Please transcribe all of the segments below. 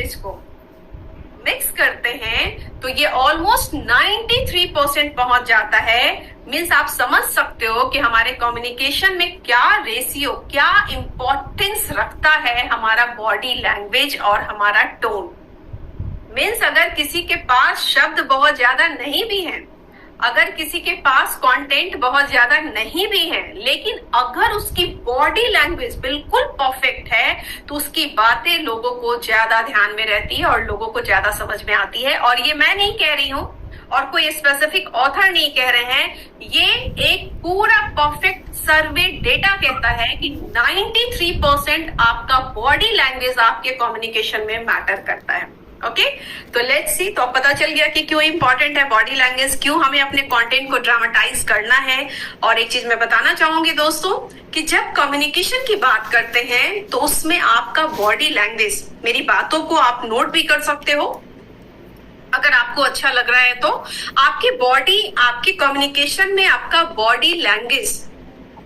Language को mix करते हैं तो ये ऑलमोस्ट 93% पहुंच जाता है। मीन्स आप समझ सकते हो कि हमारे कम्युनिकेशन में क्या रेशियो, क्या इंपॉर्टेंस रखता है हमारा बॉडी लैंग्वेज और हमारा टोन। मीन्स अगर किसी के पास शब्द बहुत ज्यादा नहीं भी हैं, अगर किसी के पास कंटेंट बहुत ज्यादा नहीं भी है, लेकिन अगर उसकी बॉडी लैंग्वेज बिल्कुल परफेक्ट है तो उसकी बातें लोगों को ज्यादा ध्यान में रहती है और लोगों को ज्यादा समझ में आती है। और ये मैं नहीं कह रही हूं और कोई स्पेसिफिक ऑथर नहीं कह रहे हैं, ये एक पूरा परफेक्ट सर्वे डेटा कहता है कि 93% आपका बॉडी लैंग्वेज आपके कम्युनिकेशन में मैटर करता है। ओके, तो लेट्स सी। तो पता चल गया कि क्यों इंपॉर्टेंट है बॉडी लैंग्वेज, क्यों हमें अपने कंटेंट को ड्रामेटाइज करना है। और एक चीज मैं बताना चाहूंगी दोस्तों कि जब कम्युनिकेशन की बात करते हैं तो उसमें आपका बॉडी लैंग्वेज, मेरी बातों को आप नोट भी कर सकते हो अगर आपको अच्छा लग रहा है तो, आपकी बॉडी, आपके कम्युनिकेशन में आपका बॉडी लैंग्वेज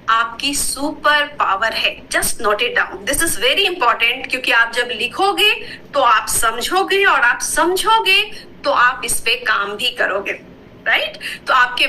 आपकी सुपर पावर है। Just note it down, this is very important, क्योंकि आप जब लिखोगे तो आप समझोगे और आप समझोगे तो आप इस पे काम भी करोगे, राइट। तो आपके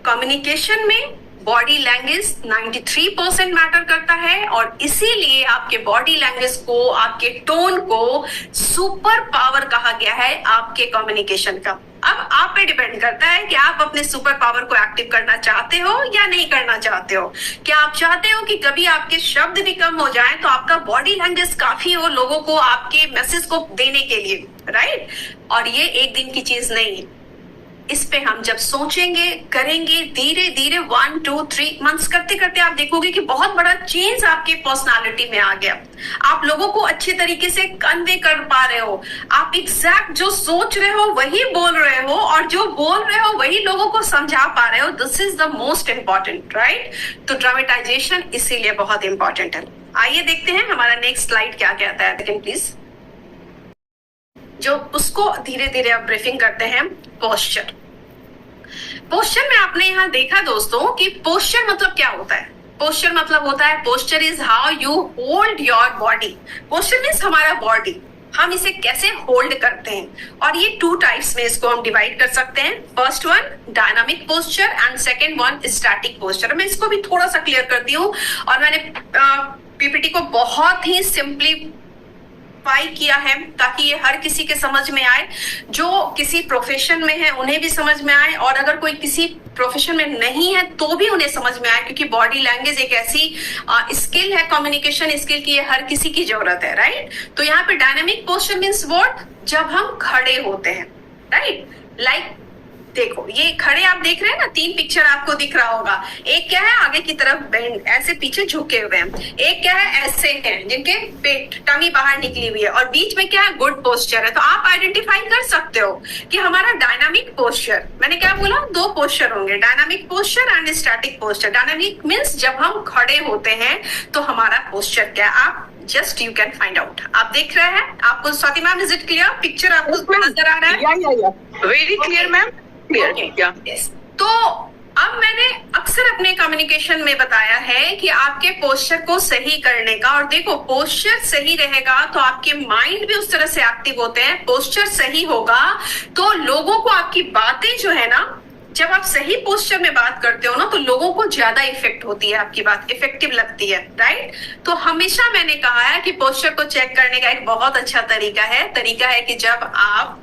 कम्युनिकेशन में बॉडी लैंग्वेज 93% मैटर करता है और इसीलिए आपके बॉडी लैंग्वेज को, आपके टोन को सुपर पावर कहा गया है आपके कम्युनिकेशन का। अब आप पे डिपेंड करता है कि आप अपने सुपर पावर को एक्टिव करना चाहते हो या नहीं करना चाहते हो। क्या आप चाहते हो कि कभी आपके शब्द भी कम हो जाएं तो आपका बॉडी लैंग्वेज काफी हो लोगों को आपके मैसेज को देने के लिए, राइट। और ये एक दिन की चीज नहीं है, इस पे हम जब सोचेंगे, करेंगे, धीरे धीरे 1 2 3 मंथ्स करते करते आप देखोगे कि बहुत बड़ा चेंज आपके पर्सनालिटी में आ गया। आप लोगों को अच्छे तरीके से कन्वे कर पा रहे हो, आप एग्जैक्ट जो सोच रहे हो वही बोल रहे हो और जो बोल रहे हो वही लोगों को समझा पा रहे हो। This is the most important, right. तो ड्रामेटाइजेशन इसीलिए बहुत इंपॉर्टेंट है। आइए देखते हैं हमारा नेक्स्ट स्लाइड क्या कहता है, सेकंड प्लीज। जो उसको धीरे धीरे अब ब्रीफिंग करते हैं, पोस्चर। पोस्चर में आपने यहां देखा दोस्तों कि पोस्चर मतलब क्या होता है। पोस्चर मतलब होता है, posture is how you hold your body. Posture means हमारा बॉडी, हम इसे कैसे होल्ड करते हैं। और ये 2 टाइप्स में इसको हम डिवाइड कर सकते हैं। First one dynamic posture and second one static posture. मैं इसको भी थोड़ा सा क्लियर करती हूँ और मैंने पीपीटी को बहुत ही सिंपली किया है ताकि ये हर किसी के समझ में आए, जो किसी प्रोफेशन में है उन्हें भी समझ में आए और अगर कोई किसी प्रोफेशन में नहीं है तो भी उन्हें समझ में आए, क्योंकि बॉडी लैंग्वेज एक ऐसी स्किल है, कम्युनिकेशन स्किल की हर किसी की जरूरत है, राइट। तो यहाँ पे डायनामिक पोस्चर मीन्स व्हाट, जब हम खड़े होते हैं, राइट। लाइक देखो ये खड़े आप देख रहे हैं ना, 3 पिक्चर आपको दिख रहा होगा। एक क्या है आगे की तरफ बेंड, ऐसे पीछे झुके हुए हैं। एक क्या है ऐसे हैं जिनके पेट, टमी बाहर निकली हुई है। और बीच में क्या है, गुड पोस्चर है। तो आप आइडेंटिफाई कर सकते हो कि हमारा डायनामिक पोस्चर, मैंने क्या बोला, 2 पोस्चर होंगे, dynamic posture and static posture. Dynamic means जब हम खड़े होते हैं तो हमारा पोस्चर क्या है, आप just you can find out. आप देख रहे हैं, आपको Swati ma'am is it clear, picture आपको नजर आ रहा है? Very clear ma'am. तो अब मैंने अक्सर अपने कम्युनिकेशन में बताया है कि आपके पोस्चर को सही करने का, और देखो पोस्चर सही रहेगा तो आपके माइंड भी उस तरह से एक्टिव होते हैं। पोस्चर सही होगा तो लोगों को आपकी बातें जो है ना, जब आप सही पोस्चर में बात करते हो ना तो लोगों को ज्यादा इफेक्ट होती है, आपकी बात इफेक्टिव लगती है, राइट। तो हमेशा मैंने कहा है कि पोस्चर को चेक करने का एक बहुत अच्छा तरीका है कि जब आप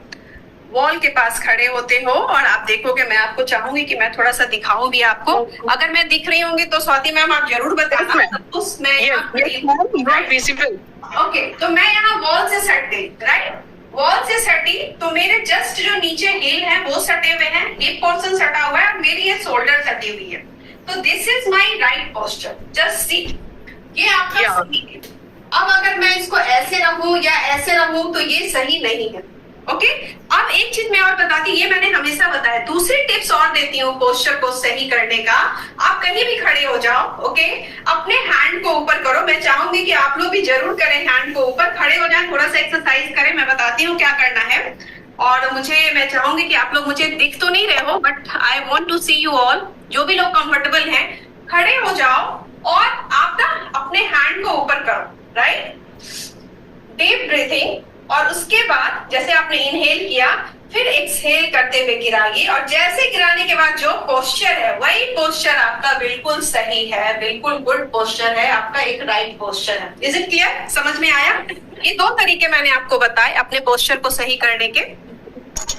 वॉल के पास खड़े होते हो और आप देखोगे, मैं आपको चाहूंगी कि मैं थोड़ा सा दिखाऊं भी आपको। अगर मैं दिख रही होंगी तो स्वाति मैम आप जरूर बताना। ओके, तो मैं यहाँ वॉल से सट गई, राइट। वॉल से सटी तो मेरे जस्ट जो नीचे हील है वो सटे हुए हैं, हिप पोर्शन सटा हुआ है और मेरी ये शोल्डर सटी हुई है। तो this is my right posture, just see, ये आपका सही है। अब अगर मैं इसको ऐसे रखूं या ऐसे रखूं तो ये सही नहीं है, ओके। अब एक चीज मैं और बताती, ये मैंने हमेशा बताया, दूसरी टिप्स और देती हूँ पोस्चर को सही करने का। आप कहीं भी खड़े हो जाओ, ओके, अपने हैंड को ऊपर करो। मैं चाहूंगी कि आप लोग भी जरूर करें, हैंड को ऊपर खड़े हो जाएं, थोड़ा सा एक्सरसाइज करें। मैं बताती हूँ क्या करना है। और मैं चाहूंगी कि आप लोग, मुझे दिख तो नहीं रहे हो but I want to see you all, जो भी लोग कंफर्टेबल हैं खड़े हो जाओ और आप ना अपने हैंड को ऊपर करो, राइट। डीप ब्रीथिंग, और उसके बाद जैसे आपने इनहेल किया, फिर एक्सहेल करते हुए गिराइए, और जैसे गिराने के बाद जो पोस्चर है वही पोस्चर आपका बिल्कुल सही है, बिल्कुल गुड पोस्चर है, आपका एक राइट पोस्चर है। Is it clear? समझ में आया? ये 2 तरीके मैंने आपको बताए अपने पोस्चर को सही करने के।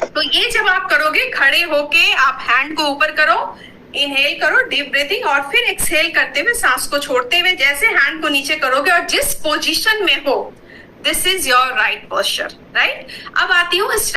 तो ये जब आप करोगे, खड़े होके आप हैंड को ऊपर करो, इनहेल करो, डीप ब्रीथिंग, और फिर एक्सहेल करते हुए सांस को छोड़ते हुए जैसे हैंड को नीचे करोगे और जिस पोजीशन में हो, this is your right posture, right? अब आती हूँ